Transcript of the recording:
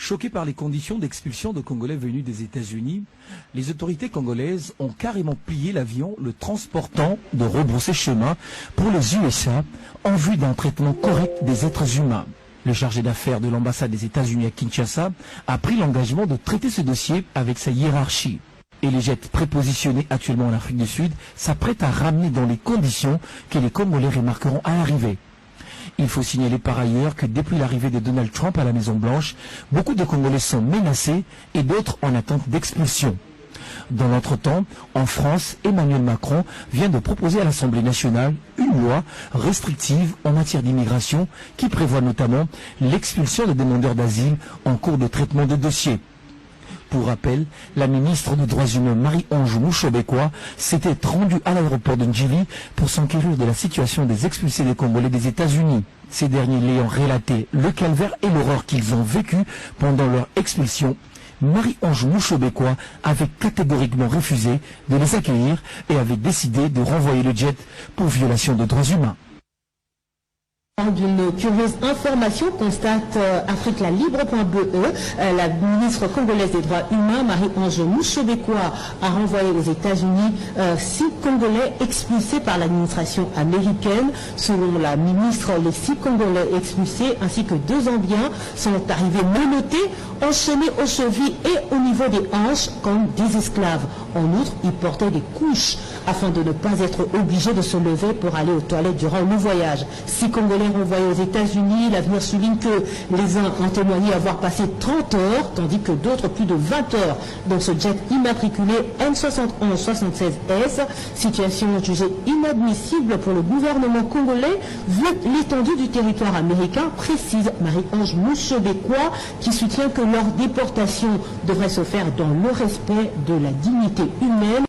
Choqués par les conditions d'expulsion de Congolais venus des États-Unis, les autorités congolaises ont carrément pillé l'avion le transportant de rebrousser chemin pour les USA en vue d'un traitement correct des êtres humains. Le chargé d'affaires de l'ambassade des États-Unis à Kinshasa a pris l'engagement de traiter ce dossier avec sa hiérarchie. Et les jets prépositionnés actuellement en Afrique du Sud s'apprêtent à ramener dans les conditions que les Congolais remarqueront à l'arrivée. Il faut signaler par ailleurs que depuis l'arrivée de Donald Trump à la Maison-Blanche, beaucoup de Congolais sont menacés et d'autres en attente d'expulsion. Dans l'entretemps, en France, Emmanuel Macron vient de proposer à l'Assemblée nationale une loi restrictive en matière d'immigration qui prévoit notamment l'expulsion des demandeurs d'asile en cours de traitement de dossier. Pour rappel, la ministre des Droits humains Marie-Ange Mouchobekwa s'était rendue à l'aéroport de Ndjili pour s'enquérir de la situation des expulsés des Congolais des États-Unis. Ces derniers l'ayant relaté le calvaire et l'horreur qu'ils ont vécu pendant leur expulsion, Marie-Ange Mouchobekwa avait catégoriquement refusé de les accueillir et avait décidé de renvoyer le jet pour violation de droits humains. D'une curieuse information, constate africlalibre.be, la ministre congolaise des droits humains, Marie-Ange Mouchobekwa, a renvoyé aux États-Unis 6 Congolais expulsés par l'administration américaine. Selon la ministre, les 6 Congolais expulsés ainsi que 2 Zambiens sont arrivés menottés, enchaînés aux chevilles et au niveau des hanches comme des esclaves. En outre, ils portaient des couches afin de ne pas être obligés de se lever pour aller aux toilettes durant le voyage. 6 Congolais renvoyés aux États-Unis. L'avenir souligne que les uns ont témoigné avoir passé 30 heures, tandis que d'autres plus de 20 heures dans ce jet immatriculé N7176S. Situation jugée inadmissible pour le gouvernement congolais vu l'étendue du territoire américain, précise Marie-Ange Mouchobekwa, qui soutient que leur déportation devrait se faire dans le respect de la dignité humaine.